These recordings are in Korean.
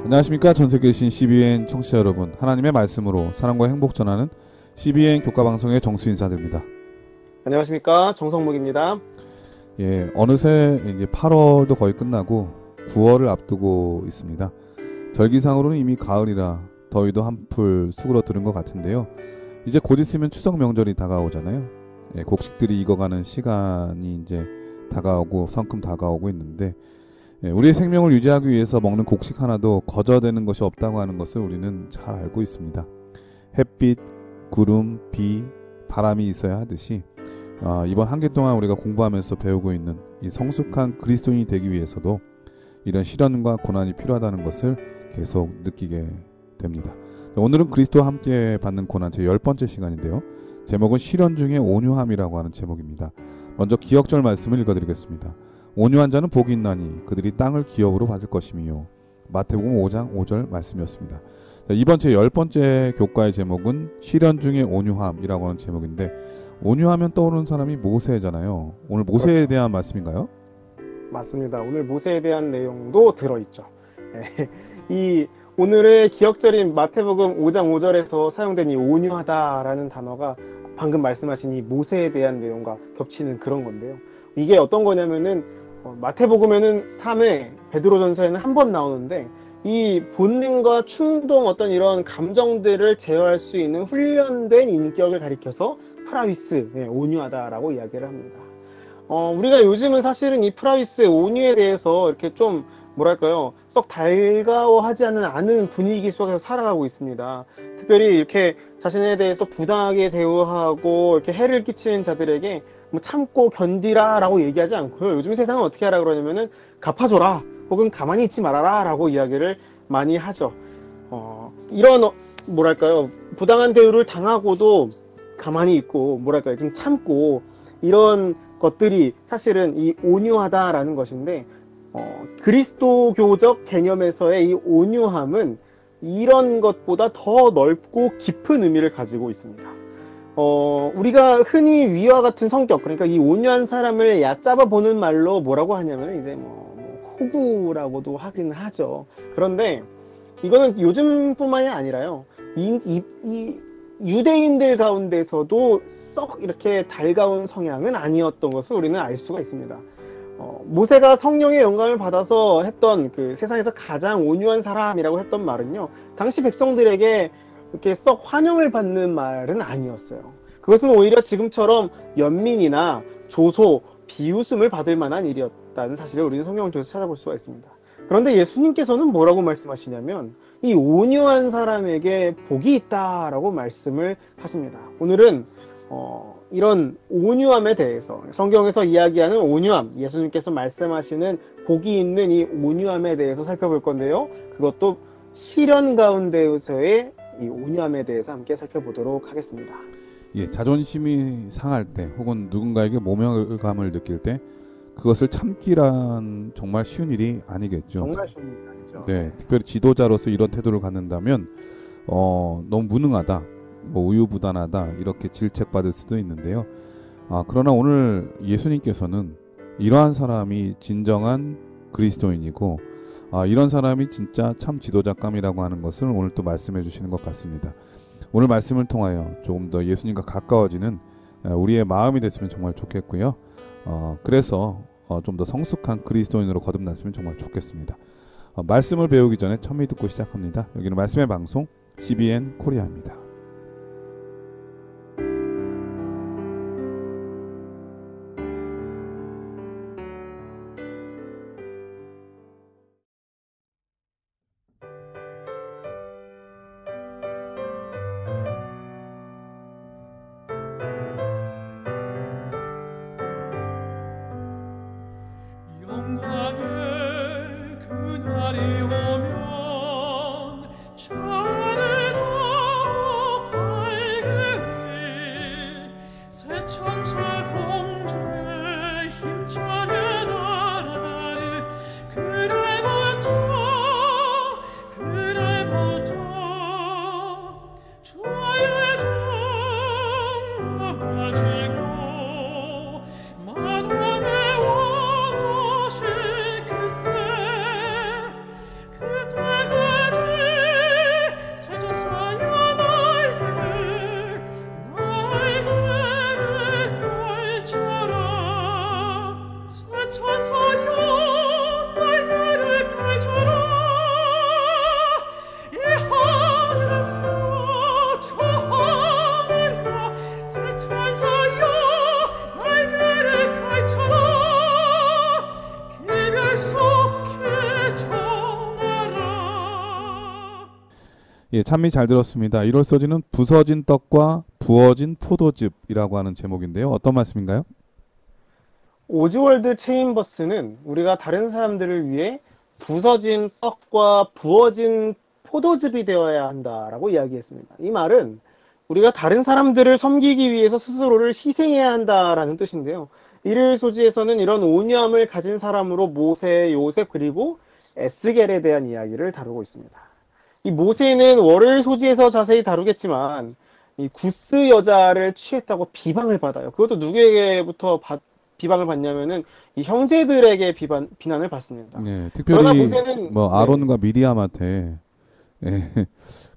안녕하십니까. 전세계 신 CBN 청취자 여러분, 하나님의 말씀으로 사랑과 행복 전하는 CBN 교과방송의 정수 인사드립니다. 안녕하십니까. 정성묵입니다. 예, 어느새 이제 8월도 거의 끝나고 9월을 앞두고 있습니다. 절기상으로는 이미 가을이라 더위도 한풀 수그러드는 것 같은데요. 이제 곧 있으면 추석 명절이 다가오잖아요. 예, 곡식들이 익어가는 시간이 이제 다가오고 성큼 다가오고 있는데, 우리의 생명을 유지하기 위해서 먹는 곡식 하나도 거저되는 것이 없다고 하는 것을 우리는 잘 알고 있습니다. 햇빛, 구름, 비, 바람이 있어야 하듯이 이번 한 개 동안 우리가 공부하면서 배우고 있는 이 성숙한 그리스도인이 되기 위해서도 이런 시련과 고난이 필요하다는 것을 계속 느끼게 됩니다. 오늘은 그리스도와 함께 받는 고난 제 10번째 시간인데요. 제목은 시련 중에 온유함이라고 하는 제목입니다. 먼저 기억절 말씀을 읽어드리겠습니다. 온유한 자는 복이 있나니 그들이 땅을 기업으로 받을 것이며. 마태복음 5장 5절 말씀이었습니다. 자, 이번 제 10번째 교과의 제목은 시련 중에 온유함이라고 하는 제목인데, 온유하면 떠오르는 사람이 모세잖아요. 오늘 모세에 그렇죠. 대한 말씀인가요? 맞습니다. 오늘 모세에 대한 내용도 들어있죠. 이 오늘의 기억절인 마태복음 5장 5절에서 사용된 이 온유하다라는 단어가 방금 말씀하신 이 모세에 대한 내용과 겹치는 그런 건데요. 이게 어떤 거냐면은 마태복음에는 3회, 베드로전서에는 한 번 나오는데, 이 본능과 충동, 어떤 이런 감정들을 제어할 수 있는 훈련된 인격을 가리켜서 프라위스, 온유하다라고 이야기를 합니다. 우리가 요즘은 사실은 이 프라위스, 온유에 대해서 이렇게 좀 뭐랄까요, 썩 달가워하지 않은 분위기 속에서 살아가고 있습니다. 특별히 이렇게 자신에 대해서 부당하게 대우하고 이렇게 해를 끼치는 자들에게 뭐 참고 견디라 라고 얘기하지 않고요. 요즘 세상은 어떻게 하라 그러냐면은 갚아줘라, 혹은 가만히 있지 말아라 라고 이야기를 많이 하죠. 이런 뭐랄까요, 부당한 대우를 당하고도 가만히 있고 뭐랄까요, 좀 참고, 이런 것들이 사실은 이 온유하다라는 것인데, 그리스도교적 개념에서의 이 온유함은 이런 것보다 더 넓고 깊은 의미를 가지고 있습니다. 우리가 흔히 위와 같은 성격, 그러니까 이 온유한 사람을 얕잡아 보는 말로 뭐라고 하냐면 이제 호구라고도 하긴 하죠. 그런데 이거는 요즘뿐만이 아니라요, 이 유대인들 가운데서도 썩 이렇게 달가운 성향은 아니었던 것을 우리는 알 수가 있습니다. 모세가 성령의 영감을 받아서 했던 그 세상에서 가장 온유한 사람이라고 했던 말은요, 당시 백성들에게 이렇게 썩 환영을 받는 말은 아니었어요. 그것은 오히려 지금처럼 연민이나 조소, 비웃음을 받을 만한 일이었다는 사실을 우리는 성경을 통해서 찾아볼 수가 있습니다. 그런데 예수님께서는 뭐라고 말씀하시냐면, 이 온유한 사람에게 복이 있다라고 말씀을 하십니다. 오늘은 이런 온유함에 대해서, 성경에서 이야기하는 온유함, 예수님께서 말씀하시는 복이 있는 이 온유함에 대해서 살펴볼 건데요. 그것도 시련 가운데에서의 이 온유함에 대해서 함께 살펴보도록 하겠습니다. 예, 자존심이 상할 때, 혹은 누군가에게 모멸감을 느낄 때 그것을 참기란 정말 쉬운 일이 아니겠죠. 정말 쉬운 일이 아니죠. 네, 특별히 지도자로서 이런 태도를 갖는다면 너무 무능하다, 우유부단하다, 이렇게 질책받을 수도 있는데요. 그러나 오늘 예수님께서는 이러한 사람이 진정한 그리스도인이고, 이런 사람이 진짜 참 지도자감이라고 하는 것을 오늘 또 말씀해 주시는 것 같습니다. 오늘 말씀을 통하여 조금 더 예수님과 가까워지는 우리의 마음이 됐으면 정말 좋겠고요. 그래서 좀 더 성숙한 그리스도인으로 거듭났으면 정말 좋겠습니다. 말씀을 배우기 전에 천미 듣고 시작합니다. 여기는 말씀의 방송 CBN 코리아입니다. 영광의 그날이 오면 차례로 밝으리 새 천사 공주의 힘차게 날아가리 그날부터 주의 종 높아지고 만왕의 왕 오실 그때 예, 참미 잘 들었습니다. 1월 소지는 부서진 떡과 부어진 포도즙이라고 하는 제목인데요. 어떤 말씀인가요? 오즈월드 체인버스는 우리가 다른 사람들을 위해 부서진 떡과 부어진 포도즙이 되어야 한다라고 이야기했습니다. 이 말은 우리가 다른 사람들을 섬기기 위해서 스스로를 희생해야 한다라는 뜻인데요. 이를 소지에서는 이런 온유함을 가진 사람으로 모세, 요셉 그리고 에스겔에 대한 이야기를 다루고 있습니다. 이 모세는 월을 소지해서 자세히 다루겠지만 이 구스 여자를 취했다고 비방을 받아요. 그것도 누구에게부터 비방을 받냐면은 이 형제들에게 비난을 받습니다. 예, 그러나 특별히 모세는 뭐 아론과 미리암한테 예,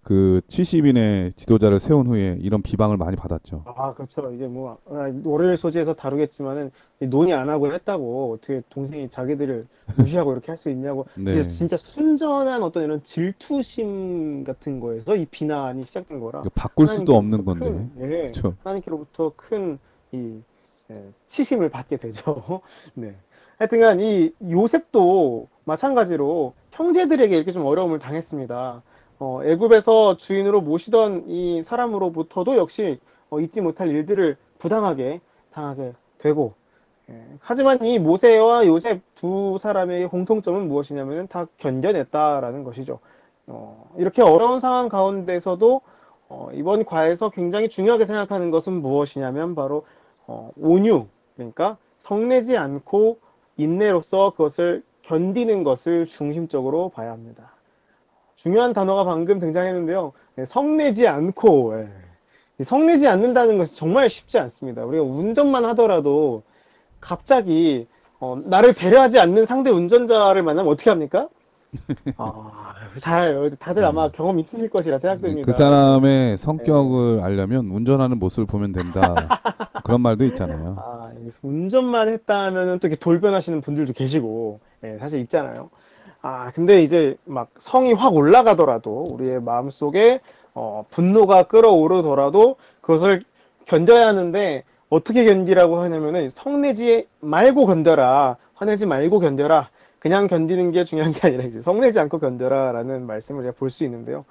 그 70인의 지도자를 세운 후에 이런 비방을 많이 받았죠. 그렇죠. 이제 뭐 월요일 소지에서 다루겠지만은 논의 안 하고 했다고 어떻게 동생이 자기들을 무시하고 이렇게 할 수 있냐고. 네. 진짜 순전한 어떤 이런 질투심 같은 거에서 이 비난이 시작된 거라. 바꿀 수도 없는 건데. 그렇죠. 하나님께로부터 큰 이 치심을 받게 되죠. 네. 하여튼간 이 요셉도 마찬가지로 형제들에게 이렇게 좀 어려움을 당했습니다. 애굽에서 주인으로 모시던 이 사람으로부터도 역시 잊지 못할 일들을 부당하게 당하게 되고, 하지만 이 모세와 요셉 두 사람의 공통점은 무엇이냐면 다 견뎌냈다라는 것이죠. 이렇게 어려운 상황 가운데서도 이번 과에서 굉장히 중요하게 생각하는 것은 무엇이냐면 바로 온유, 그러니까 성내지 않고 인내로서 그것을 견디는 것을 중심적으로 봐야 합니다. 중요한 단어가 방금 등장했는데요. 성내지 않고, 성내지 않는다는 것이 정말 쉽지 않습니다. 우리가 운전만 하더라도 갑자기 나를 배려하지 않는 상대 운전자를 만나면 어떻게 합니까? 다들 아마 경험 있으실 것이라 생각됩니다. 그 사람의 성격을 알려면 운전하는 모습을 보면 된다. 그런 말도 있잖아요. 운전만 했다면 또 이렇게 돌변하시는 분들도 계시고, 사실 있잖아요. 근데 이제 막 성이 확 올라가더라도 우리의 마음속에 분노가 끓어오르더라도 그것을 견뎌야 하는데 어떻게 견디라고 하냐면은 성내지 말고 견뎌라. 화내지 말고 견뎌라. 그냥 견디는 게 중요한 게 아니라 이제 성내지 않고 견뎌라 라는 말씀을 우리가 볼 수 있는데요.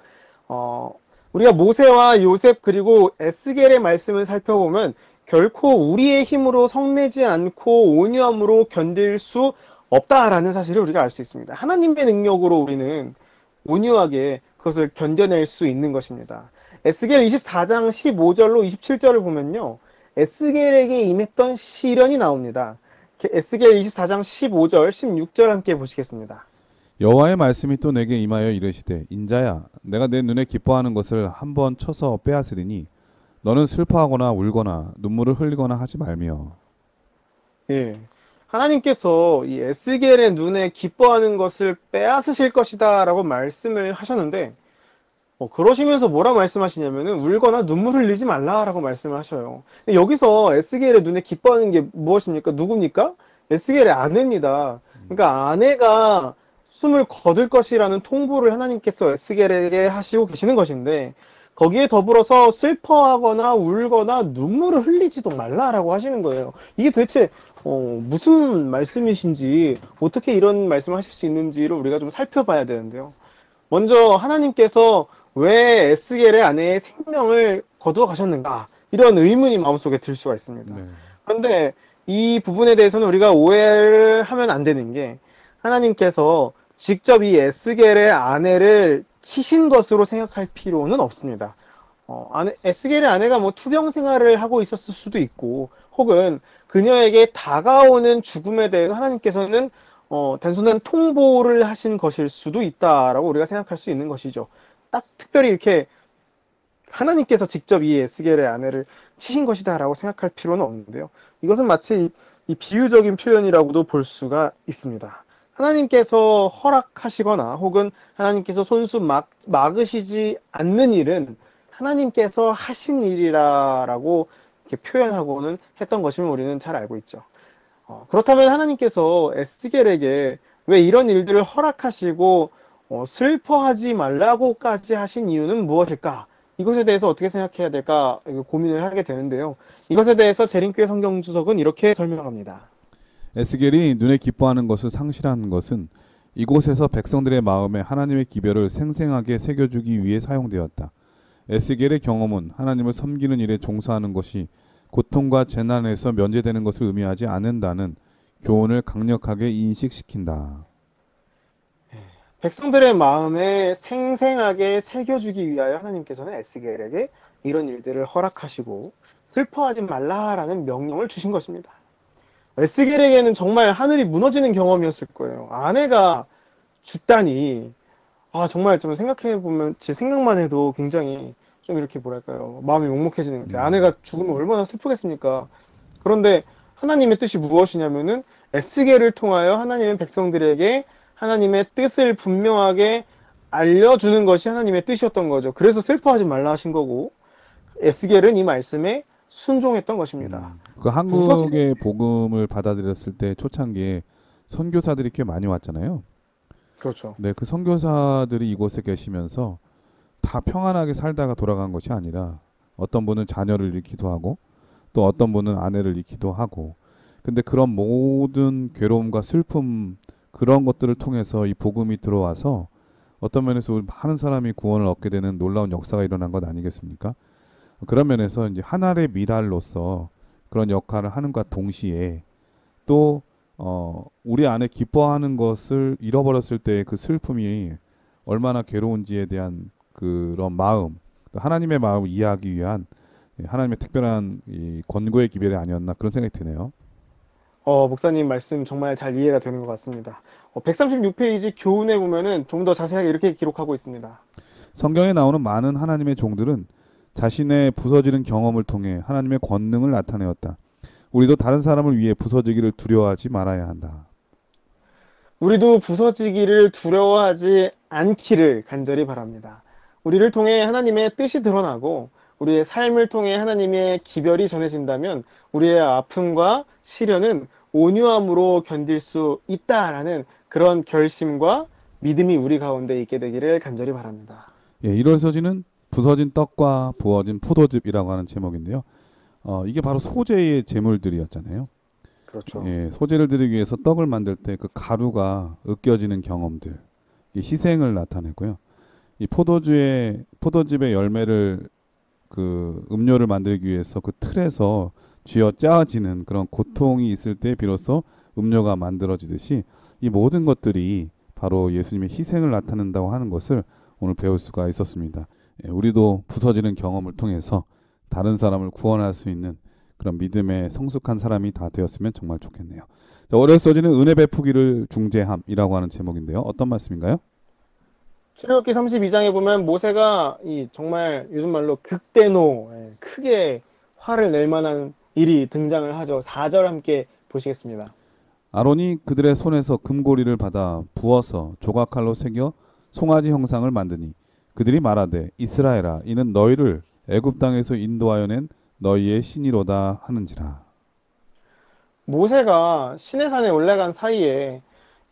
우리가 모세와 요셉 그리고 에스겔의 말씀을 살펴보면 결코 우리의 힘으로 성내지 않고 온유함으로 견딜 수 없다라는 사실을 우리가 알 수 있습니다. 하나님의 능력으로 우리는 온유하게 그것을 견뎌낼 수 있는 것입니다. 에스겔 24장 15절로 27절을 보면요. 에스겔에게 임했던 시련이 나옵니다. 에스겔 24장 15절, 16절 함께 보시겠습니다. 여호와의 말씀이 또 내게 임하여 이르시되 인자야 내가 내 눈에 기뻐하는 것을 한번 쳐서 빼앗으리니 너는 슬퍼하거나 울거나 눈물을 흘리거나 하지 말며. 하나님께서 이 에스겔의 눈에 기뻐하는 것을 빼앗으실 것이다 라고 말씀을 하셨는데 그러시면서 뭐라 말씀하시냐면은 울거나 눈물 흘리지 말라라고 말씀을 하셔요. 근데 여기서 에스겔의 눈에 기뻐하는 게 무엇입니까? 누굽니까? 에스겔의 아내입니다. 그러니까 아내가 숨을 거둘 것이라는 통보를 하나님께서 에스겔에게 하시고 계시는 것인데 거기에 더불어서 슬퍼하거나 울거나 눈물을 흘리지도 말라라고 하시는 거예요. 이게 도대체 무슨 말씀이신지 어떻게 이런 말씀을 하실 수 있는지를 우리가 좀 살펴봐야 되는데요. 먼저 하나님께서 왜 에스겔의 아내의 생명을 거두어 가셨는가 이런 의문이 마음속에 들 수가 있습니다. 그런데 이 부분에 대해서는 우리가 오해를 하면 안 되는 게 하나님께서 직접 이 에스겔의 아내를 치신 것으로 생각할 필요는 없습니다. 에스겔의 아내가 뭐 투병 생활을 하고 있었을 수도 있고 혹은 그녀에게 다가오는 죽음에 대해서 하나님께서는 단순한 통보를 하신 것일 수도 있다라고 우리가 생각할 수 있는 것이죠. 딱 특별히 이렇게 하나님께서 직접 이 에스겔의 아내를 치신 것이다라고 생각할 필요는 없는데요. 이것은 마치 이 비유적인 표현이라고도 볼 수가 있습니다. 하나님께서 허락하시거나 혹은 하나님께서 손수 막으시지 않는 일은 하나님께서 하신 일이라고 이렇게 표현하고는 했던 것임을 우리는 잘 알고 있죠. 그렇다면 하나님께서 에스겔에게 왜 이런 일들을 허락하시고 슬퍼하지 말라고까지 하신 이유는 무엇일까? 이것에 대해서 어떻게 생각해야 될까 고민을 하게 되는데요. 이것에 대해서 재림교회 성경주석은 이렇게 설명합니다. 에스겔이 눈에 기뻐하는 것을 상실한 것은 이곳에서 백성들의 마음에 하나님의 기별을 생생하게 새겨주기 위해 사용되었다. 에스겔의 경험은 하나님을 섬기는 일에 종사하는 것이 고통과 재난에서 면제되는 것을 의미하지 않는다는 교훈을 강력하게 인식시킨다. 백성들의 마음에 생생하게 새겨주기 위하여 하나님께서는 에스겔에게 이런 일들을 허락하시고 슬퍼하지 말라라는 명령을 주신 것입니다. 에스겔에게는 정말 하늘이 무너지는 경험이었을 거예요. 아내가 죽다니, 정말 좀 생각해보면, 제 생각만 해도 굉장히 좀 이렇게 뭐랄까요, 마음이 먹먹해지는 것 같아요. 아내가 죽으면 얼마나 슬프겠습니까? 그런데 하나님의 뜻이 무엇이냐면은 에스겔을 통하여 하나님의 백성들에게 하나님의 뜻을 분명하게 알려주는 것이 하나님의 뜻이었던 거죠. 그래서 슬퍼하지 말라 하신 거고, 에스겔은 이 말씀에 순종했던 것입니다. 그 한국의 복음을 받아들였을 때 초창기에 선교사들이 꽤 많이 왔잖아요. 그렇죠. 네, 그 선교사들이 이곳에 계시면서 다 평안하게 살다가 돌아간 것이 아니라 어떤 분은 자녀를 잃기도 하고 또 어떤 분은 아내를 잃기도 하고, 근데 그런 모든 괴로움과 슬픔, 그런 것들을 통해서 이 복음이 들어와서 어떤 면에서 많은 사람이 구원을 얻게 되는 놀라운 역사가 일어난 것 아니겠습니까? 그런 면에서 이제 하나의 미랄로서 그런 역할을 하는 것과 동시에 또 우리 안에 기뻐하는 것을 잃어버렸을 때의 그 슬픔이 얼마나 괴로운지에 대한 그런 마음, 하나님의 마음을 이해하기 위한 하나님의 특별한 이 권고의 기별이 아니었나, 그런 생각이 드네요. 목사님 말씀 정말 잘 이해가 되는 것 같습니다. 136페이지 교훈에 보면은 좀 더 자세하게 이렇게 기록하고 있습니다. 성경에 나오는 많은 하나님의 종들은 자신의 부서지는 경험을 통해 하나님의 권능을 나타내었다. 우리도 다른 사람을 위해 부서지기를 두려워하지 말아야 한다. 우리도 부서지기를 두려워하지 않기를 간절히 바랍니다. 우리를 통해 하나님의 뜻이 드러나고 우리의 삶을 통해 하나님의 기별이 전해진다면 우리의 아픔과 시련은 온유함으로 견딜 수 있다라는 그런 결심과 믿음이 우리 가운데 있게 되기를 간절히 바랍니다. 예, 1월 서지는 부서진 떡과 부어진 포도즙이라고 하는 제목인데요. 이게 바로 소재의 제물들이었잖아요. 그렇죠. 예, 소재를 드리기 위해서 떡을 만들 때 그 가루가 으깨지는 경험들, 희생을 나타내고요. 이 포도즙의 열매를 그 음료를 만들기 위해서 그 틀에서 쥐어 짜지는 그런 고통이 있을 때 비로소 음료가 만들어지듯이 이 모든 것들이 바로 예수님의 희생을 나타낸다고 하는 것을 오늘 배울 수가 있었습니다. 예, 우리도 부서지는 경험을 통해서 다른 사람을 구원할 수 있는 그런 믿음의 성숙한 사람이 다 되었으면 정말 좋겠네요. 자, 월요일 서지는 은혜 베푸기를 중재함이라고 하는 제목인데요. 어떤 말씀인가요? 출애굽기 32장에 보면 모세가 정말 요즘 말로 극대노, 크게 화를 낼 만한 일이 등장을 하죠. 4절 함께 보시겠습니다. 아론이 그들의 손에서 금고리를 받아 부어서 조각칼로 새겨 송아지 형상을 만드니 그들이 말하되 이스라엘아 이는 너희를 애굽 땅에서 인도하여 낸 너희의 신이로다 하는지라. 모세가 시내산에 올라간 사이에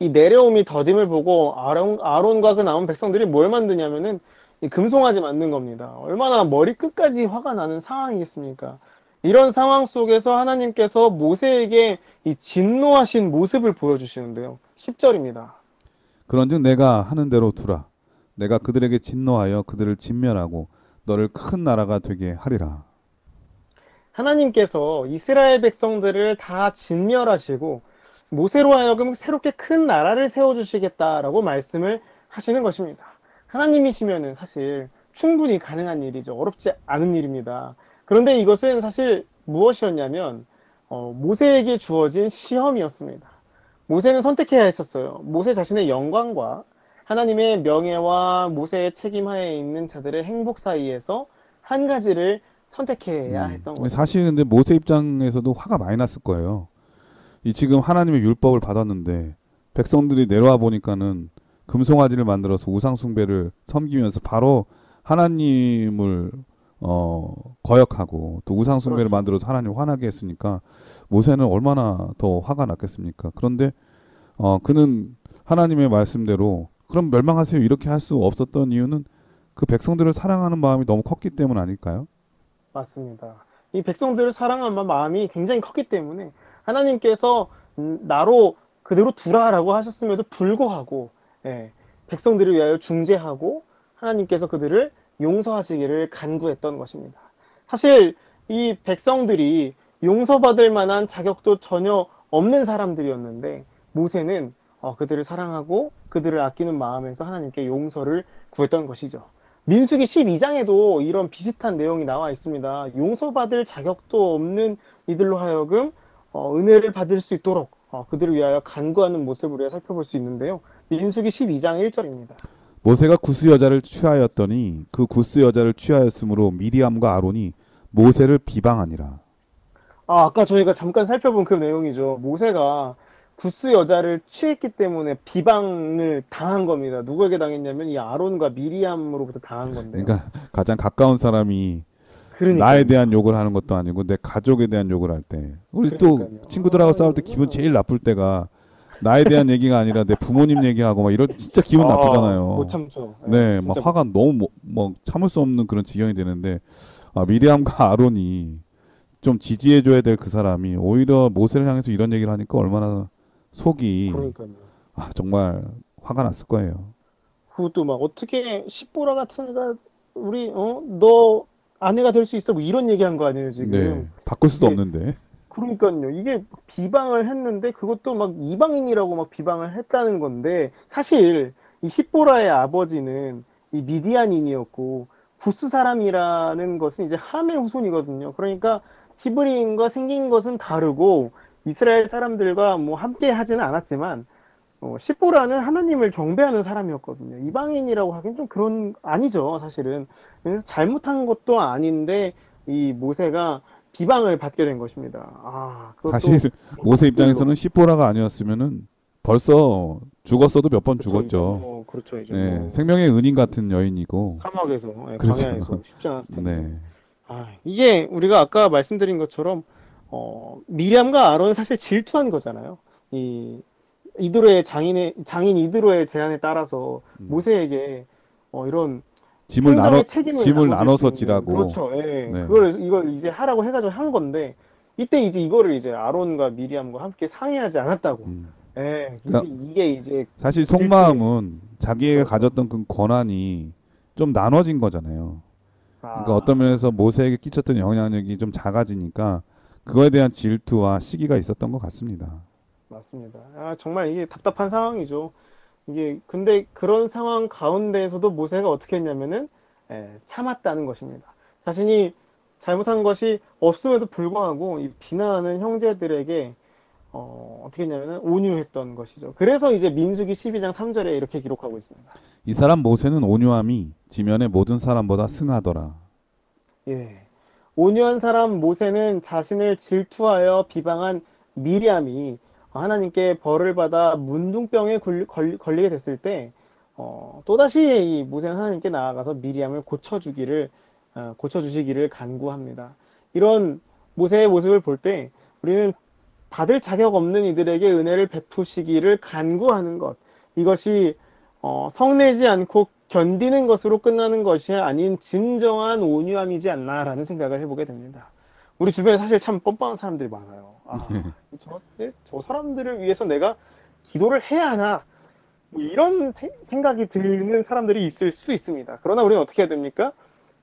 이 내려옴이 더딤을 보고 아론과 그 남은 백성들이 뭘 만드냐면은 이 금송아지 만든 겁니다. 얼마나 머리 끝까지 화가 나는 상황이겠습니까? 이런 상황 속에서 하나님께서 모세에게 이 진노하신 모습을 보여주시는데요. 10절입니다. 그런즉 내가 하는 대로 두라. 내가 그들에게 진노하여 그들을 진멸하고 너를 큰 나라가 되게 하리라. 하나님께서 이스라엘 백성들을 다 진멸하시고 모세로 하여금 새롭게 큰 나라를 세워주시겠다라고 말씀을 하시는 것입니다. 하나님이시면은 사실 충분히 가능한 일이죠. 어렵지 않은 일입니다. 그런데 이것은 사실 무엇이었냐면 모세에게 주어진 시험이었습니다. 모세는 선택해야 했었어요. 모세 자신의 영광과 하나님의 명예와 모세의 책임하에 있는 자들의 행복 사이에서 한 가지를 선택해야 했던 거죠. 사실 근데 모세 입장에서도 화가 많이 났을 거예요. 이 지금 하나님의 율법을 받았는데 백성들이 내려와 보니까는 금송아지를 만들어서 우상 숭배를 섬기면서 바로 하나님을 거역하고 또 우상 숭배를 그렇죠. 만들어서 하나님 화나게 했으니까 모세는 얼마나 더 화가 났겠습니까? 그런데 그는 하나님의 말씀대로 그럼 멸망하세요 이렇게 할 수 없었던 이유는 그 백성들을 사랑하는 마음이 너무 컸기 때문 아닐까요? 맞습니다. 이 백성들을 사랑하는 마음이 굉장히 컸기 때문에 하나님께서 나로 그대로 두라라고 하셨음에도 불구하고 예, 백성들을 위하여 중재하고 하나님께서 그들을 용서하시기를 간구했던 것입니다. 사실 이 백성들이 용서받을 만한 자격도 전혀 없는 사람들이었는데 모세는 그들을 사랑하고 그들을 아끼는 마음에서 하나님께 용서를 구했던 것이죠. 민수기 12장에도 이런 비슷한 내용이 나와 있습니다. 용서받을 자격도 없는 이들로 하여금 은혜를 받을 수 있도록 그들을 위하여 간구하는 모습을 우리가 살펴볼 수 있는데요. 민수기 12장 1절입니다. 모세가 구스 여자를 취하였더니 그 구스 여자를 취하였으므로 미리암과 아론이 모세를 비방하니라. 아까 저희가 잠깐 살펴본 그 내용이죠. 모세가 구스 여자를 취했기 때문에 비방을 당한 겁니다. 누구에게 당했냐면 이 아론과 미리암으로부터 당한 건데요. 그러니까 가장 가까운 사람이 그러니까요. 나에 대한 욕을 하는 것도 아니고 내 가족에 대한 욕을 할 때, 우리 또 그러니까요. 친구들하고 싸울 때 기분 제일 나쁠 때가 나에 대한 얘기가 아니라 내 부모님 얘기하고 막 이럴 때 진짜 기분 나쁘잖아요. 못 참죠. 네, 진짜 막 화가 너무 뭐 참을 수 없는 그런 지경이 되는데 미리암과 아론이 좀 지지해줘야 될 그 사람이 오히려 모세를 향해서 이런 얘기를 하니까 얼마나 속이 그러니까요. 정말 화가 났을 거예요. 그것도 막 어떻게 십보라 같은 애가 우리 너 아내가 될 수 있어 뭐 이런 얘기한 거 아니에요 지금. 네, 바꿀 수도 이게- 없는데. 그러니까요. 이게 비방을 했는데 그것도 막 이방인이라고 막 비방을 했다는 건데 사실 이 십보라의 아버지는 이 미디안인이었고 구스 사람이라는 것은 이제 함의 후손이거든요. 그러니까 히브리인과 생긴 것은 다르고 이스라엘 사람들과 뭐 함께 하지는 않았지만 십보라는 하나님을 경배하는 사람이었거든요. 이방인이라고 하긴 좀 그런 아니죠, 사실은. 그래서 잘못한 것도 아닌데 이 모세가 비방을 받게 된 것입니다. 그것도 사실 모세 입장에서는 시포라가 아니었으면은 벌써 죽었어도 몇 번 죽었죠. 그렇죠, 이제 네, 뭐 생명의 은인 같은 여인이고. 사막에서, 그렇죠. 광야에서 쉽지 않았을 텐데. 네, 이게 우리가 아까 말씀드린 것처럼 미리암과 아론은 사실 질투한 거잖아요. 이드로의 장인 이드로의 제안에 따라서 모세에게 이런 짐을 행정의 책임을 짐을 나눠줄 나눠서 수 있는, 지라고. 그렇죠. 예. 네. 이걸 이제 하라고 해가지고 한 건데 이때 이제 이거를 이제 아론과 미리암과 함께 상의하지 않았다고. 예. 이게 이제 사실 속마음은 자기가 가졌던 그 권한이 좀 나눠진 거잖아요. 그러니까 어떤 면에서 모세에게 끼쳤던 영향력이 좀 작아지니까 그거에 대한 질투와 시기가 있었던 것 같습니다. 맞습니다. 정말 이게 답답한 상황이죠. 이게 근데 그런 상황 가운데에서도 모세가 어떻게 했냐면은 참았다는 것입니다. 자신이 잘못한 것이 없음에도 불구하고 이 비난하는 형제들에게 어떻게 했냐면은 온유했던 것이죠. 그래서 이제 민수기 12장 3절에 이렇게 기록하고 있습니다. 이 사람 모세는 온유함이 지면의 모든 사람보다 승하더라. 예. 온유한 사람 모세는 자신을 질투하여 비방한 미리암이 하나님께 벌을 받아 문둥병에 걸리게 됐을 때 또다시 이 모세는 하나님께 나아가서 미리암을 고쳐주시기를 간구합니다. 이런 모세의 모습을 볼 때 우리는 받을 자격 없는 이들에게 은혜를 베푸시기를 간구하는 것, 이것이 성내지 않고 견디는 것으로 끝나는 것이 아닌 진정한 온유함이지 않나라는 생각을 해보게 됩니다. 우리 주변에 사실 참 뻔뻔한 사람들이 많아요. 저 사람들을 위해서 내가 기도를 해야 하나? 뭐 이런 생각이 드는 사람들이 있을 수 있습니다. 그러나 우리는 어떻게 해야 됩니까?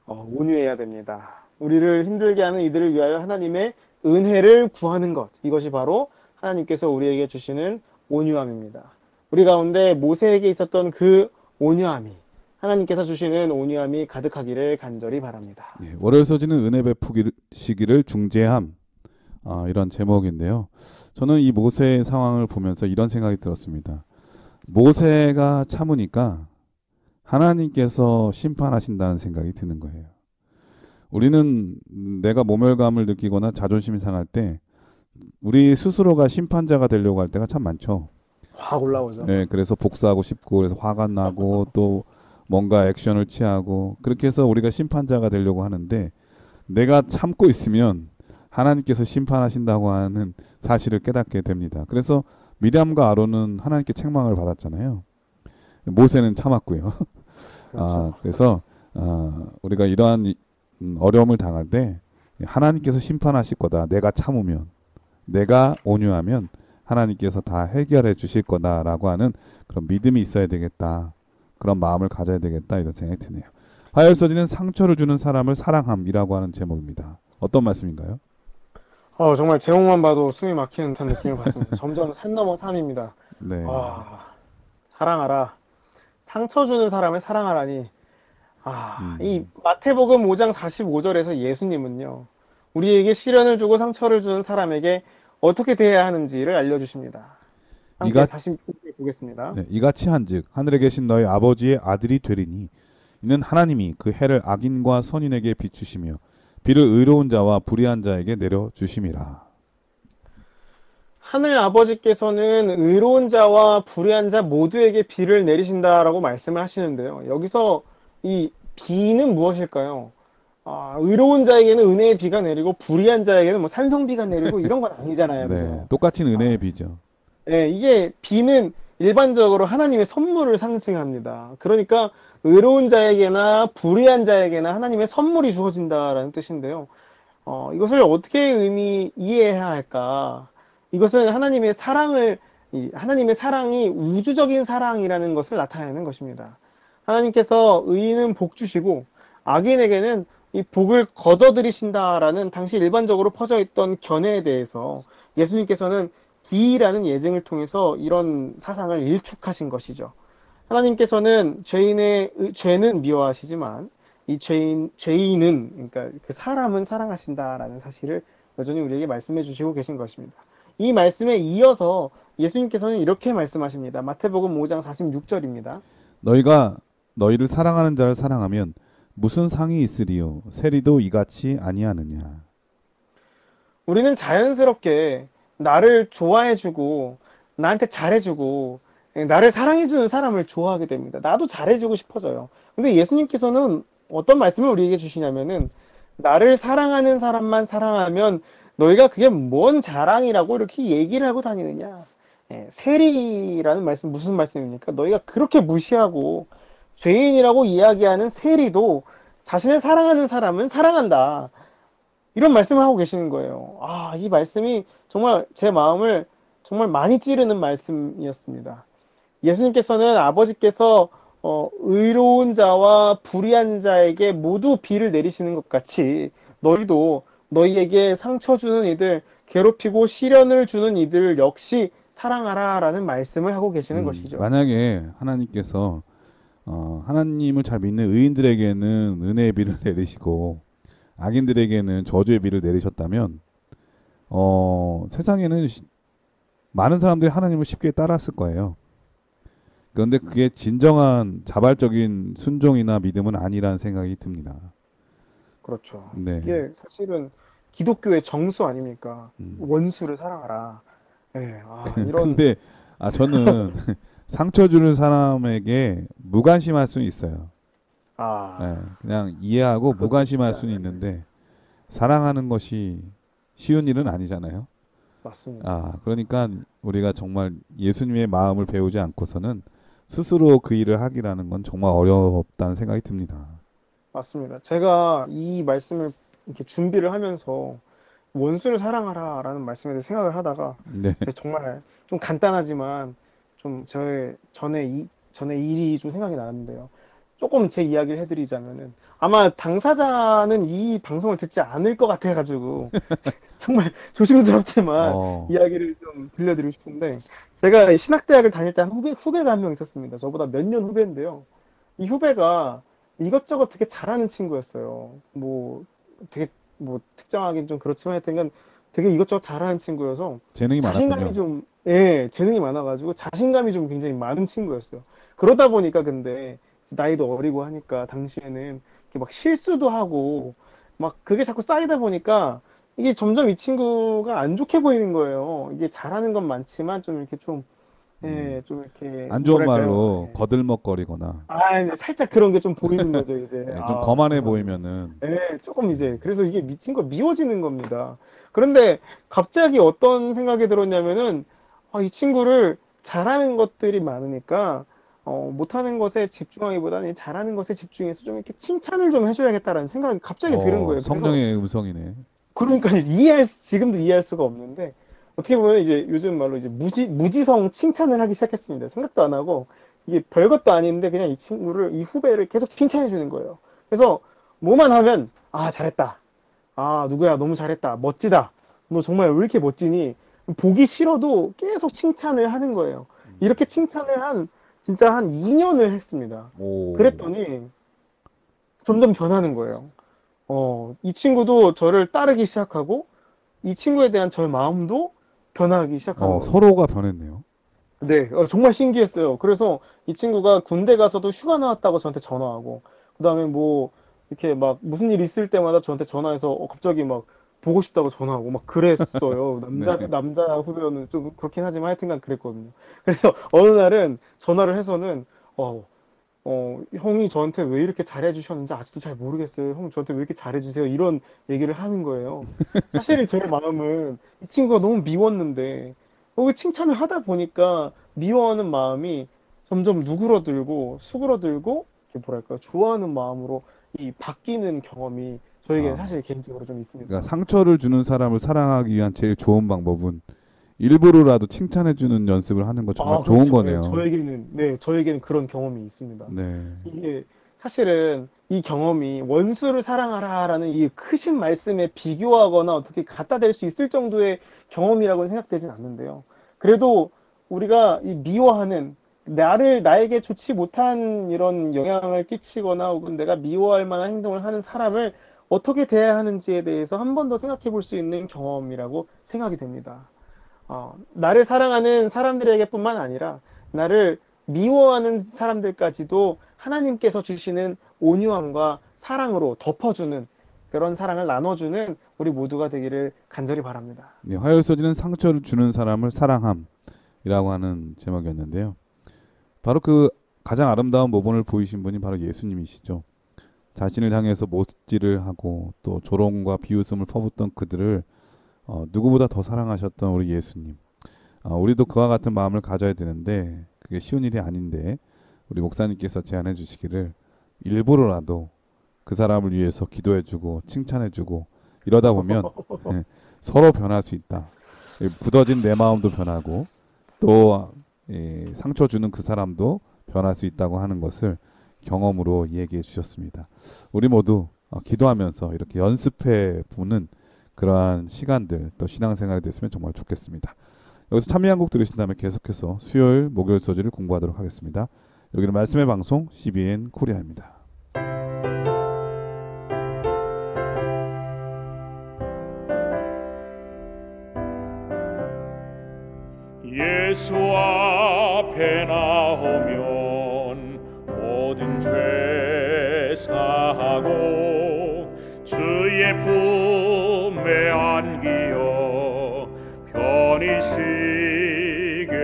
온유해야 됩니다. 우리를 힘들게 하는 이들을 위하여 하나님의 은혜를 구하는 것. 이것이 바로 하나님께서 우리에게 주시는 온유함입니다. 우리 가운데 모세에게 있었던 그 온유함이 하나님께서 주시는 온유함이 가득하기를 간절히 바랍니다. 예, 월요일 서지는 은혜 베푸시기를 중재함, 이런 제목인데요. 저는 이 모세의 상황을 보면서 이런 생각이 들었습니다. 모세가 참으니까 하나님께서 심판하신다는 생각이 드는 거예요. 우리는 내가 모멸감을 느끼거나 자존심이 상할 때 우리 스스로가 심판자가 되려고 할 때가 참 많죠. 확 올라오죠. 네, 그래서 복수하고 싶고 그래서 화가 나고 또 뭔가 액션을 취하고 그렇게 해서 우리가 심판자가 되려고 하는데 내가 참고 있으면 하나님께서 심판하신다고 하는 사실을 깨닫게 됩니다. 그래서 미리암과 아론은 하나님께 책망을 받았잖아요. 모세는 참았고요. 그렇죠. 그래서 우리가 이러한 어려움을 당할 때 하나님께서 심판하실 거다. 내가 참으면, 내가 온유하면 하나님께서 다 해결해 주실 거다라고 하는 그런 믿음이 있어야 되겠다. 그런 마음을 가져야 되겠다 이런 생각이 드네요. 화요일서지는 상처를 주는 사람을 사랑함이라고 하는 제목입니다. 어떤 말씀인가요? 정말 제목만 봐도 숨이 막히는 듯한 느낌을 받습니다. 점점 산 넘어 산입니다. 네. 사랑하라. 상처 주는 사람을 사랑하라니. 이 마태복음 5장 45절에서 예수님은요, 우리에게 시련을 주고 상처를 주는 사람에게 어떻게 대해야 하는지를 알려주십니다. 함께 46절 보겠습니다. 네, 이같이 한즉 하늘에 계신 너희 아버지의 아들이 되리니 이는 하나님이 그 해를 악인과 선인에게 비추시며 비를 의로운 자와 불의한 자에게 내려 주심이라. 하늘 아버지께서는 의로운 자와 불의한 자 모두에게 비를 내리신다라고 말씀을 하시는데요. 여기서 이 비는 무엇일까요? 의로운 자에게는 은혜의 비가 내리고 불의한 자에게는 뭐 산성비가 내리고 이런 건 아니잖아요. 네, 그죠? 똑같이 은혜의 비죠. 네, 이게 비는 일반적으로 하나님의 선물을 상징합니다. 그러니까 의로운 자에게나 불의한 자에게나 하나님의 선물이 주어진다라는 뜻인데요. 이것을 어떻게 이해해야 할까? 이것은 하나님의 사랑이 우주적인 사랑이라는 것을 나타내는 것입니다. 하나님께서 의인은 복 주시고 악인에게는 이 복을 거둬들이신다라는 당시 일반적으로 퍼져 있던 견해에 대해서 예수님께서는 비라는 예증을 통해서 이런 사상을 일축하신 것이죠. 하나님께서는 죄는 미워하시지만 이 죄인은, 그러니까 그 사람은 사랑하신다라는 사실을 여전히 우리에게 말씀해 주시고 계신 것입니다. 이 말씀에 이어서 예수님께서는 이렇게 말씀하십니다. 마태복음 5장 46절입니다. 너희가 너희를 사랑하는 자를 사랑하면 무슨 상이 있으리요? 세리도 이같이 아니하느냐. 우리는 자연스럽게 나를 좋아해주고 나한테 잘해주고 나를 사랑해주는 사람을 좋아하게 됩니다. 나도 잘해주고 싶어져요. 근데 예수님께서는 어떤 말씀을 우리에게 주시냐면은 나를 사랑하는 사람만 사랑하면 너희가 그게 뭔 자랑이라고 이렇게 얘기를 하고 다니느냐. 세리라는 말씀 무슨 말씀입니까? 너희가 그렇게 무시하고 죄인이라고 이야기하는 세리도 자신을 사랑하는 사람은 사랑한다. 이런 말씀을 하고 계시는 거예요. 이 말씀이 정말 제 마음을 정말 많이 찌르는 말씀이었습니다. 예수님께서는 아버지께서 의로운 자와 불의한 자에게 모두 비를 내리시는 것 같이 너희도 너희에게 상처 주는 이들, 괴롭히고 시련을 주는 이들 역시 사랑하라 라는 말씀을 하고 계시는 것이죠. 만약에 하나님께서 하나님을 잘 믿는 의인들에게는 은혜의 비를 내리시고 악인들에게는 저주의 비를 내리셨다면 세상에는 많은 사람들이 하나님을 쉽게 따랐을 거예요. 그런데 그게 진정한 자발적인 순종이나 믿음은 아니라는 생각이 듭니다. 그렇죠. 네. 이게 사실은 기독교의 정수 아닙니까? 원수를 사랑하라. 네, 이런. 근데 저는 상처 주는 사람에게 무관심할 수는 있어요. 네, 그냥 이해하고 무관심할 수는 있는데 사랑하는 것이 쉬운 일은 아니잖아요. 맞습니다. 그러니까 우리가 정말 예수님의 마음을 배우지 않고서는 스스로 그 일을 하기라는 건 정말 어렵다는 생각이 듭니다. 맞습니다. 제가 이 말씀을 이렇게 준비를 하면서 원수를 사랑하라라는 말씀에 대해 생각을 하다가 네. 정말 좀 간단하지만 좀 전에 일이 좀 생각이 나는데요. 조금 제 이야기를 해드리자면은 아마 당사자는 이 방송을 듣지 않을 것 같아가지고 정말 조심스럽지만 이야기를 좀 들려드리고 싶은데 제가 신학대학을 다닐 때 한 후배가 한 명 있었습니다. 저보다 몇 년 후배인데요. 이 후배가 이것저것 되게 잘하는 친구였어요. 되게 특정하긴 좀 그렇지만 하여튼 되게 이것저것 잘하는 친구여서 재능이 많았군요. 재능이 많아가지고 자신감이 좀 굉장히 많은 친구였어요. 그러다 보니까 근데 나이도 어리고 하니까 당시에는 이렇게 막 실수도 하고 막 그게 자꾸 쌓이다 보니까 이게 점점 이 친구가 안 좋게 보이는 거예요. 이게 잘하는 건 많지만 좀 이렇게 좀 이렇게 안 좋은 뭐랄까요? 말로 거들먹거리거나 이제 살짝 그런 게 좀 보이는 거죠, 이제. 좀 거만해 보이면은 조금 이제 그래서 이게 미워지는 겁니다. 그런데 갑자기 어떤 생각이 들었냐면은 이 친구를 잘하는 것들이 많으니까 못하는 것에 집중하기보다는 잘하는 것에 집중해서 좀 이렇게 칭찬을 좀 해줘야겠다라는 생각이 갑자기 드는 거예요. 성령의 음성이네. 그러니까 지금도 이해할 수가 없는데 어떻게 보면 이제 요즘 말로 이제 무지성 칭찬을 하기 시작했습니다. 생각도 안 하고 이게 별것도 아닌데 그냥 이 친구를, 이 후배를 계속 칭찬해 주는 거예요. 그래서 뭐만 하면 아, 잘했다. 아, 누구야, 너무 잘했다. 멋지다. 너 정말 왜 이렇게 멋지니? 보기 싫어도 계속 칭찬을 하는 거예요. 이렇게 칭찬을 진짜 한 2년을 했습니다. 오. 그랬더니 점점 변하는 거예요. 이 친구도 저를 따르기 시작하고 이 친구에 대한 저의 마음도 변하기 시작하는 거예요. 서로가 변했네요. 네, 정말 신기했어요. 그래서 이 친구가 군대 가서도 휴가 나왔다고 저한테 전화하고, 그 다음에 뭐, 이렇게 막 무슨 일 있을 때마다 저한테 전화해서 갑자기 막 보고 싶다고 전화하고 막 그랬어요. 네. 남자 후배는 좀 그렇긴 하지만 하여튼간 그랬거든요. 그래서 어느 날은 전화를 해서는, 형이 저한테 왜 이렇게 잘해주셨는지 아직도 잘 모르겠어요. 형 저한테 왜 이렇게 잘해주세요. 이런 얘기를 하는 거예요. 사실 제 마음은 이 친구가 너무 미웠는데, 칭찬을 하다 보니까 미워하는 마음이 점점 누그러들고 수그러들고, 이렇게 뭐랄까, 좋아하는 마음으로 이 바뀌는 경험이 저에게 아. 사실 개인적으로 좀 있습니다. 그러니까 상처를 주는 사람을 사랑하기 위한 제일 좋은 방법은 일부러라도 칭찬해주는 연습을 하는 거 정말 좋은 그렇죠. 거네요. 저에게는 그런 경험이 있습니다. 네. 이게 사실은 이 경험이 원수를 사랑하라라는 이 크신 말씀에 비교하거나 어떻게 갖다 댈 수 있을 정도의 경험이라고는 생각되진 않는데요. 그래도 우리가 이 미워하는, 나에게 좋지 못한 이런 영향을 끼치거나 혹은 내가 미워할 만한 행동을 하는 사람을 어떻게 대해야 하는지에 대해서 한 번 더 생각해 볼 수 있는 경험이라고 생각이 됩니다. 나를 사랑하는 사람들에게뿐만 아니라 나를 미워하는 사람들까지도 하나님께서 주시는 온유함과 사랑으로 덮어주는, 그런 사랑을 나눠주는 우리 모두가 되기를 간절히 바랍니다. 네, 화요일서지는 상처를 주는 사람을 사랑함이라고 하는 제목이었는데요. 바로 그 가장 아름다운 모범을 보이신 분이 바로 예수님이시죠. 자신을 향해서 못질을 하고 또 조롱과 비웃음을 퍼붓던 그들을 누구보다 더 사랑하셨던 우리 예수님. 우리도 그와 같은 마음을 가져야 되는데 그게 쉬운 일이 아닌데 우리 목사님께서 제안해 주시기를 일부러라도 그 사람을 위해서 기도해주고 칭찬해주고 이러다 보면 서로 변할 수 있다. 굳어진 내 마음도 변하고 또 상처 주는 그 사람도 변할 수 있다고 하는 것을 경험으로 얘기해 주셨습니다. 우리 모두 기도하면서 이렇게 연습해 보는 그러한 시간들 또 신앙생활이 됐으면 정말 좋겠습니다. 여기서 찬미 한 곡 들으신 다음에 계속해서 수요일 목요일 소지를 공부하도록 하겠습니다. 여기는 말씀의 방송 CBN 코리아입니다. 예수 앞에 나오면 모든 죄 사하고 주의 품에 안기어 편히 쉬겠네.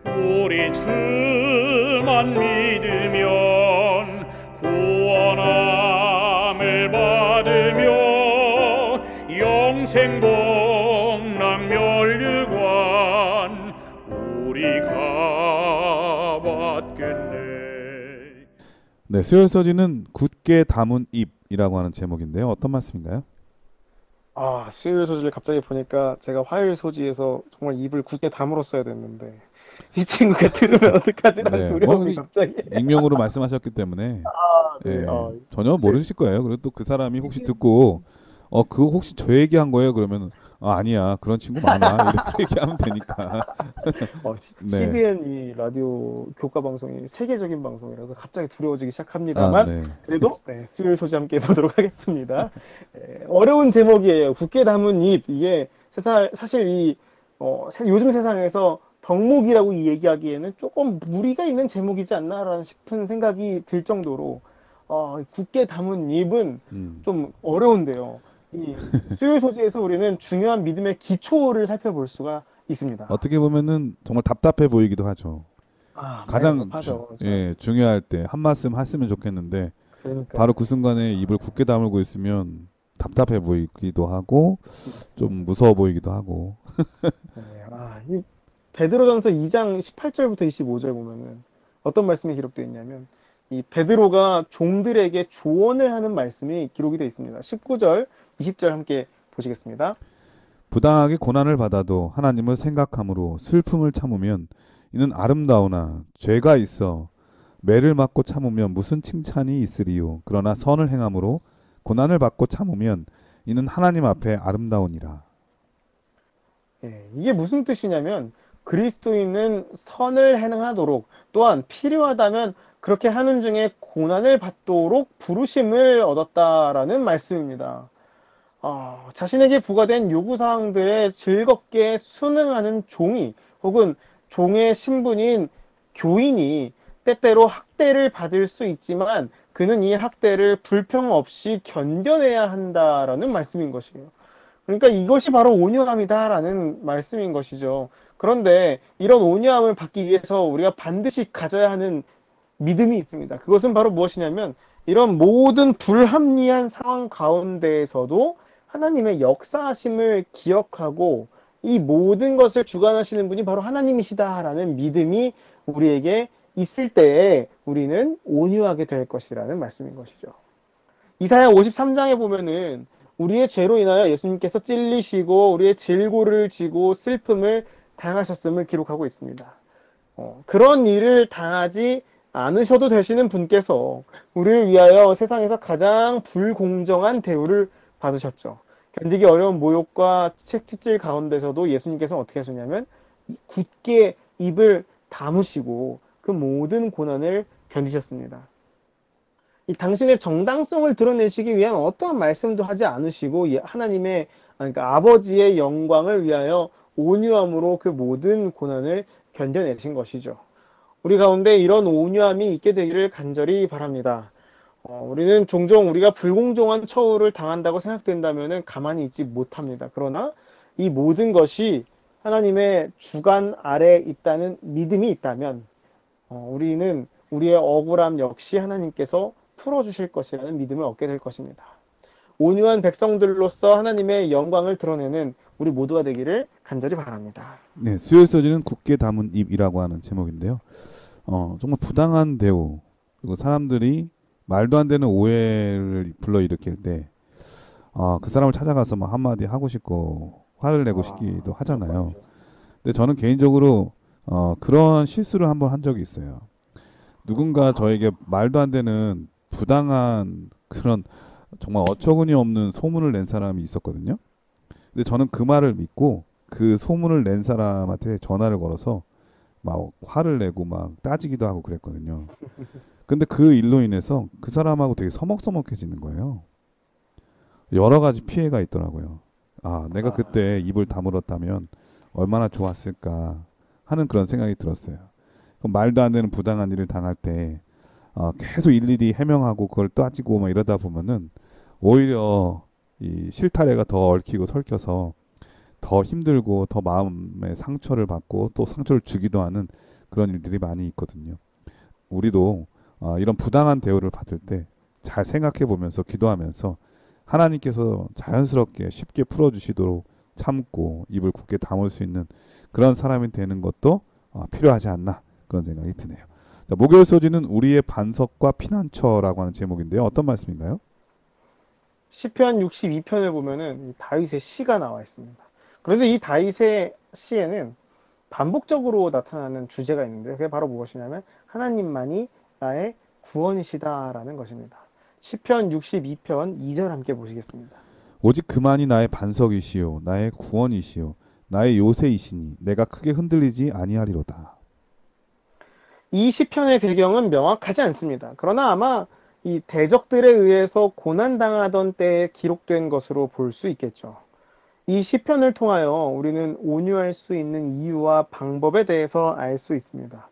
우리 주만 믿으면 구원함을 받으며 영생 복락 멸류관 우리가 받겠네. 네, 수요일 서지는 굳게 담은 입이라고 하는 제목인데요. 어떤 말씀인가요? 수요일 소지를 갑자기 보니까 제가 화요일 소지에서 정말 입을 굳게 다물었어야 됐는데 이 친구가 들으면 어떡하지라는 네, 두려움이 갑자기. 익명으로 말씀하셨기 때문에 네. 전혀 모르실 거예요. 그리고 또 그 사람이 혹시 듣고 그거 혹시 저 얘기한 거예요? 그러면 아니야. 그런 친구 많아. 이렇게 얘기하면 되니까. 네. CBN 이 라디오 교과 방송이 세계적인 방송이라서 갑자기 두려워지기 시작합니다만 네. 그래도 수요일 소지 함께 해보도록 하겠습니다. 어려운 제목이에요. 굳게 담은 입. 이게 사실 요즘 세상에서 덕목이라고 얘기하기에는 조금 무리가 있는 제목이지 않나라는 싶은 생각이 들 정도로 굳게 담은 입은 좀 어려운데요. 이 수요일 소지에서 우리는 중요한 믿음의 기초를 살펴볼 수가 있습니다. 어떻게 보면은 정말 답답해 보이기도 하죠. 가장 중요할 때 한 말씀 했으면 좋겠는데 그러니까요. 바로 그 순간에 입을 굳게 다물고 있으면 답답해 보이기도 하고 좀 무서워 보이기도 하고. 이 베드로전서 2장 18절부터 25절 보면은 어떤 말씀이 기록되어 있냐면 이 베드로가 종들에게 조언을 하는 말씀이 기록이 되어 있습니다. 19절, 20절 함께 보시겠습니다. 부당하게 고난을 받아도 하나님을 생각함으로 슬픔을 참으면 이는 아름다우나 죄가 있어 매를 맞고 참으면 무슨 칭찬이 있으리요. 그러나 선을 행함으로 고난을 받고 참으면 이는 하나님 앞에 아름다우니라. 예, 이게 무슨 뜻이냐면 그리스도인은 선을 행하도록 또한 필요하다면 그렇게 하는 중에 고난을 받도록 부르심을 얻었다라는 말씀입니다. 자신에게 부과된 요구사항들에 즐겁게 순응하는 종이 혹은 종의 신분인 교인이 때때로 학대를 받을 수 있지만 그는 이 학대를 불평 없이 견뎌내야 한다라는 말씀인 것이에요. 그러니까 이것이 바로 온유함이다라는 말씀인 것이죠. 그런데 이런 온유함을 받기 위해서 우리가 반드시 가져야 하는 믿음이 있습니다. 그것은 바로 무엇이냐면 이런 모든 불합리한 상황 가운데에서도 하나님의 역사하심을 기억하고 이 모든 것을 주관하시는 분이 바로 하나님이시다라는 믿음이 우리에게 있을 때에 우리는 온유하게 될 것이라는 말씀인 것이죠. 이사야 53장에 보면은 우리의 죄로 인하여 예수님께서 찔리시고 우리의 질고를 지고 슬픔을 당하셨음을 기록하고 있습니다. 그런 일을 당하지 않으셔도 되시는 분께서 우리를 위하여 세상에서 가장 불공정한 대우를 받으셨죠. 견디기 어려운 모욕과 채찍질 가운데서도 예수님께서는 어떻게 하셨냐면 굳게 입을 다무시고 그 모든 고난을 견디셨습니다. 이 당신의 정당성을 드러내시기 위한 어떠한 말씀도 하지 않으시고 하나님의 그러니까 아버지의 영광을 위하여 온유함으로 그 모든 고난을 견뎌내신 것이죠. 우리 가운데 이런 온유함이 있게 되기를 간절히 바랍니다. 우리는 종종 우리가 불공정한 처우를 당한다고 생각된다면 가만히 있지 못합니다. 그러나 이 모든 것이 하나님의 주관 아래에 있다는 믿음이 있다면 우리는 우리의 억울함 역시 하나님께서 풀어주실 것이라는 믿음을 얻게 될 것입니다. 온유한 백성들로서 하나님의 영광을 드러내는 우리 모두가 되기를 간절히 바랍니다. 네, 수요일 서지는 굳게 담은 입이라고 하는 제목인데요. 정말 부당한 대우 그리고 사람들이 말도 안 되는 오해를 불러일으킬 때 그 사람을 찾아가서 막 한마디 하고 싶고 화를 내고 싶기도 하잖아요. 근데 저는 개인적으로 그런 실수를 한번 한 적이 있어요. 누군가 저에게 말도 안 되는 부당한 그런 정말 어처구니 없는 소문을 낸 사람이 있었거든요. 근데 저는 그 말을 믿고 그 소문을 낸 사람한테 전화를 걸어서 막 화를 내고 막 따지기도 하고 그랬거든요. 근데 그 일로 인해서 그 사람하고 되게 서먹서먹해지는 거예요. 여러 가지 피해가 있더라고요. 내가 그때 입을 다물었다면 얼마나 좋았을까 하는 그런 생각이 들었어요. 말도 안 되는 부당한 일을 당할 때 계속 일일이 해명하고 그걸 따지고 막 이러다 보면은 오히려 이 실타래가 더 얽히고 설켜서 더 힘들고 더 마음에 상처를 받고 또 상처를 주기도 하는 그런 일들이 많이 있거든요. 우리도 이런 부당한 대우를 받을 때 잘 생각해 보면서 기도하면서 하나님께서 자연스럽게 쉽게 풀어주시도록 참고 입을 굳게 다물 수 있는 그런 사람이 되는 것도 필요하지 않나 그런 생각이 드네요. 자, 목요일 소지는 우리의 반석과 피난처라고 하는 제목인데요. 어떤 말씀인가요? 시편 62편을 보면은 다윗의 시가 나와 있습니다. 그런데 이 다윗의 시에는 반복적으로 나타나는 주제가 있는데 그게 바로 무엇이냐면 하나님만이 나의 구원이시다라는 것입니다. 시편 62편 2절 함께 보시겠습니다. 오직 그만이 나의 반석이시요 나의 구원이시요 나의 요새이시니 내가 크게 흔들리지 아니하리로다. 이 시편의 배경은 명확하지 않습니다. 그러나 아마 이 대적들에 의해서 고난당하던 때에 기록된 것으로 볼 수 있겠죠. 이 시편을 통하여 우리는 온유할 수 있는 이유와 방법에 대해서 알 수 있습니다.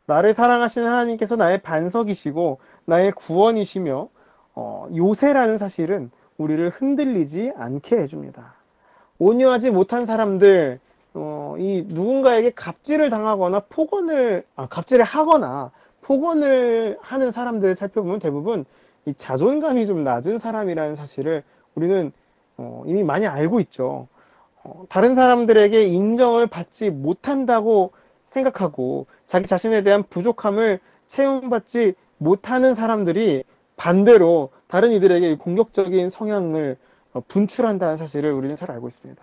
나를 사랑하시는 하나님께서 나의 반석이시고 나의 구원이시며 요새라는 사실은 우리를 흔들리지 않게 해줍니다. 온유하지 못한 사람들, 이 누군가에게 갑질을 당하거나 갑질을 하거나 폭언을 하는 사람들을 살펴보면 대부분 이 자존감이 좀 낮은 사람이라는 사실을 우리는 이미 많이 알고 있죠. 다른 사람들에게 인정을 받지 못한다고 생각하고 자기 자신에 대한 부족함을 채용받지 못하는 사람들이 반대로 다른 이들에게 공격적인 성향을 분출한다는 사실을 우리는 잘 알고 있습니다.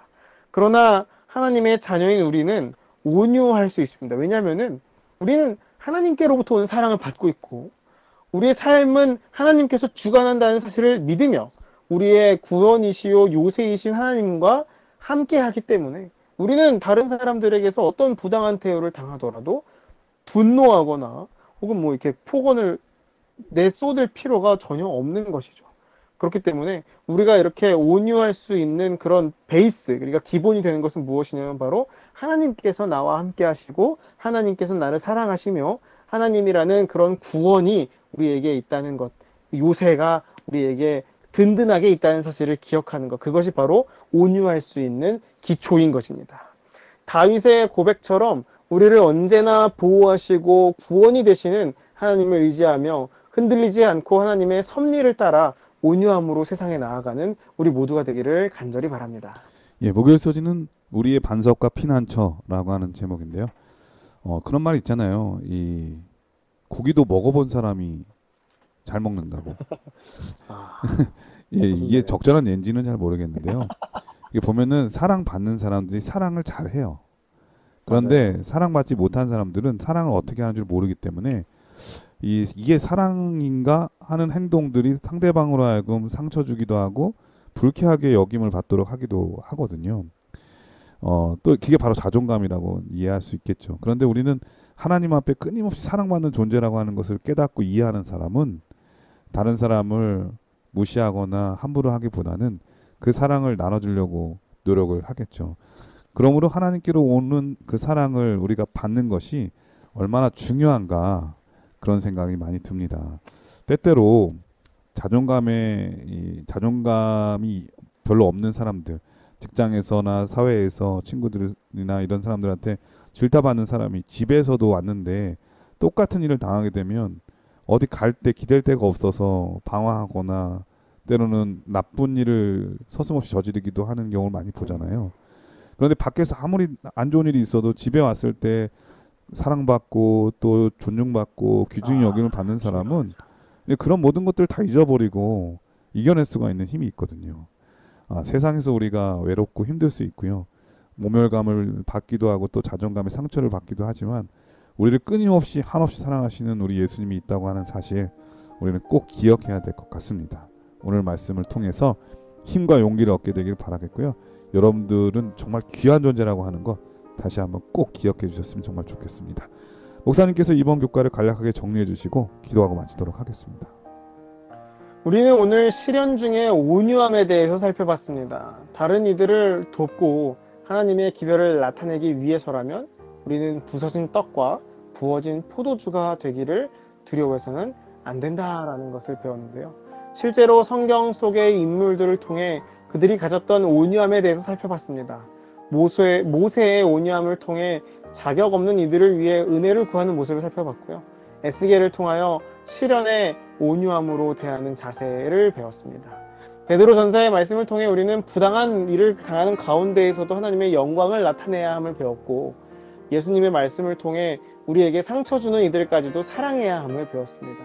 그러나 하나님의 자녀인 우리는 온유할 수 있습니다. 왜냐하면은 우리는 하나님께로부터 온 사랑을 받고 있고 우리의 삶은 하나님께서 주관한다는 사실을 믿으며 우리의 구원이시요 요새이신 하나님과 함께 하기 때문에 우리는 다른 사람들에게서 어떤 부당한 대우를 당하더라도 분노하거나 혹은 뭐 이렇게 폭언을 내쏟을 필요가 전혀 없는 것이죠. 그렇기 때문에 우리가 이렇게 온유할 수 있는 그런 베이스, 그러니까 기본이 되는 것은 무엇이냐면 바로 하나님께서 나와 함께 하시고 하나님께서 나를 사랑하시며 하나님이라는 그런 구원이 우리에게 있다는 것, 요새가 우리에게 든든하게 있다는 사실을 기억하는 것, 그것이 바로 온유할 수 있는 기초인 것입니다. 다윗의 고백처럼 우리를 언제나 보호하시고 구원이 되시는 하나님을 의지하며 흔들리지 않고 하나님의 섭리를 따라 온유함으로 세상에 나아가는 우리 모두가 되기를 간절히 바랍니다. 예, 목요일 소지는 우리의 반석과 피난처라고 하는 제목인데요. 그런 말 있잖아요. 이 고기도 먹어본 사람이 잘 먹는다고. 예, 이게 적절한 예인지는 잘 모르겠는데요. 이게 보면은 사랑받는 사람들이 사랑을 잘 해요. 그런데 맞아요. 사랑받지 못한 사람들은 사랑을 어떻게 하는 줄 모르기 때문에 이게 사랑인가 하는 행동들이 상대방으로 하여금 상처 주기도 하고 불쾌하게 여김을 받도록 하기도 하거든요. 또 그게 바로 자존감이라고 이해할 수 있겠죠. 그런데 우리는 하나님 앞에 끊임없이 사랑받는 존재라고 하는 것을 깨닫고 이해하는 사람은 다른 사람을 무시하거나 함부로 하기보다는 그 사랑을 나눠주려고 노력을 하겠죠. 그러므로 하나님께로 오는 그 사랑을 우리가 받는 것이 얼마나 중요한가 그런 생각이 많이 듭니다. 때때로 자존감이 별로 없는 사람들, 직장에서나 사회에서 친구들이나 이런 사람들한테 질타받는 사람이 집에서도 왔는데 똑같은 일을 당하게 되면 어디 갈 때 기댈 데가 없어서 방황하거나 때로는 나쁜 일을 서슴없이 저지르기도 하는 경우를 많이 보잖아요. 그런데 밖에서 아무리 안 좋은 일이 있어도 집에 왔을 때 사랑받고 또 존중받고 귀중히 여김을 받는 사람은 그런 모든 것들을 다 잊어버리고 이겨낼 수가 있는 힘이 있거든요. 세상에서 우리가 외롭고 힘들 수 있고요. 모멸감을 받기도 하고 또 자존감의 상처를 받기도 하지만 우리를 끊임없이 한없이 사랑하시는 우리 예수님이 있다고 하는 사실 우리는 꼭 기억해야 될 것 같습니다. 오늘 말씀을 통해서 힘과 용기를 얻게 되길 바라겠고요. 여러분들은 정말 귀한 존재라고 하는 거 다시 한번 꼭 기억해 주셨으면 정말 좋겠습니다. 목사님께서 이번 교과를 간략하게 정리해 주시고 기도하고 마치도록 하겠습니다. 우리는 오늘 실현 중에 온유함에 대해서 살펴봤습니다. 다른 이들을 돕고 하나님의 기별을 나타내기 위해서라면 우리는 부서진 떡과 부어진 포도주가 되기를 두려워해서는 안 된다라는 것을 배웠는데요. 실제로 성경 속의 인물들을 통해 그들이 가졌던 온유함에 대해서 살펴봤습니다. 모세의 온유함을 통해 자격 없는 이들을 위해 은혜를 구하는 모습을 살펴봤고요. 에스겔을 통하여 시련의 온유함으로 대하는 자세를 배웠습니다. 베드로 전서의 말씀을 통해 우리는 부당한 일을 당하는 가운데에서도 하나님의 영광을 나타내야 함을 배웠고, 예수님의 말씀을 통해 우리에게 상처 주는 이들까지도 사랑해야 함을 배웠습니다.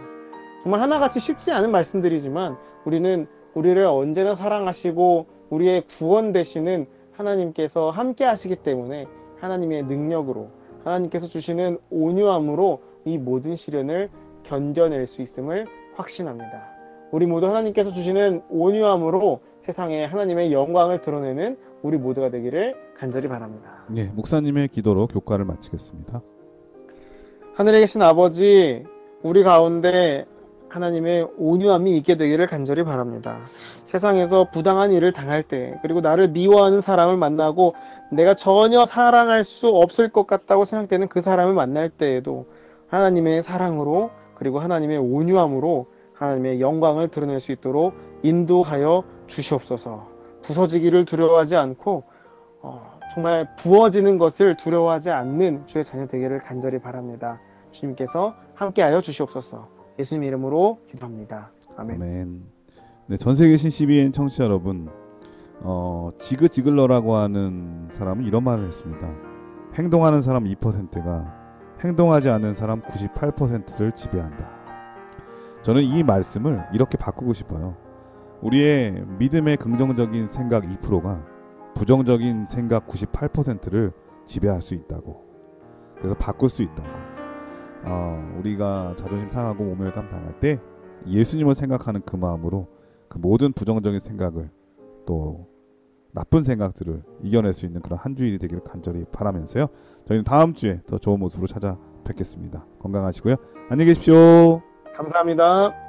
정말 하나같이 쉽지 않은 말씀들이지만 우리는 우리를 언제나 사랑하시고 우리의 구원 되시는 하나님께서 함께 하시기 때문에 하나님의 능력으로, 하나님께서 주시는 온유함으로 이 모든 시련을 견뎌낼 수 있음을 확신합니다. 우리 모두 하나님께서 주시는 온유함으로 세상에 하나님의 영광을 드러내는 우리 모두가 되기를 간절히 바랍니다. 네, 목사님의 기도로 교과를 마치겠습니다. 하늘에 계신 아버지, 우리 가운데 하나님의 온유함이 있게 되기를 간절히 바랍니다. 세상에서 부당한 일을 당할 때, 그리고 나를 미워하는 사람을 만나고 내가 전혀 사랑할 수 없을 것 같다고 생각되는 그 사람을 만날 때에도 하나님의 사랑으로, 그리고 하나님의 온유함으로 하나님의 영광을 드러낼 수 있도록 인도하여 주시옵소서. 부서지기를 두려워하지 않고 정말 부어지는 것을 두려워하지 않는 주의 자녀 되기를 간절히 바랍니다. 주님께서 함께하여 주시옵소서. 예수님 이름으로 기도합니다. 아멘. 아멘. 네, 전 세계 계신 CBN 청취자 여러분, 지그 지글러라고 하는 사람은 이런 말을 했습니다. 행동하는 사람 2%가 행동하지 않는 사람 98%를 지배한다. 저는 이 말씀을 이렇게 바꾸고 싶어요. 우리의 믿음의 긍정적인 생각 2%가 부정적인 생각 98%를 지배할 수 있다고. 그래서 바꿀 수 있다고. 우리가 자존심 상하고 모멸감 당할 때 예수님을 생각하는 그 마음으로 그 모든 부정적인 생각을 또 나쁜 생각들을 이겨낼 수 있는 그런 한 주일이 되기를 간절히 바라면서요. 저희는 다음 주에 더 좋은 모습으로 찾아뵙겠습니다. 건강하시고요. 안녕히 계십시오. 감사합니다.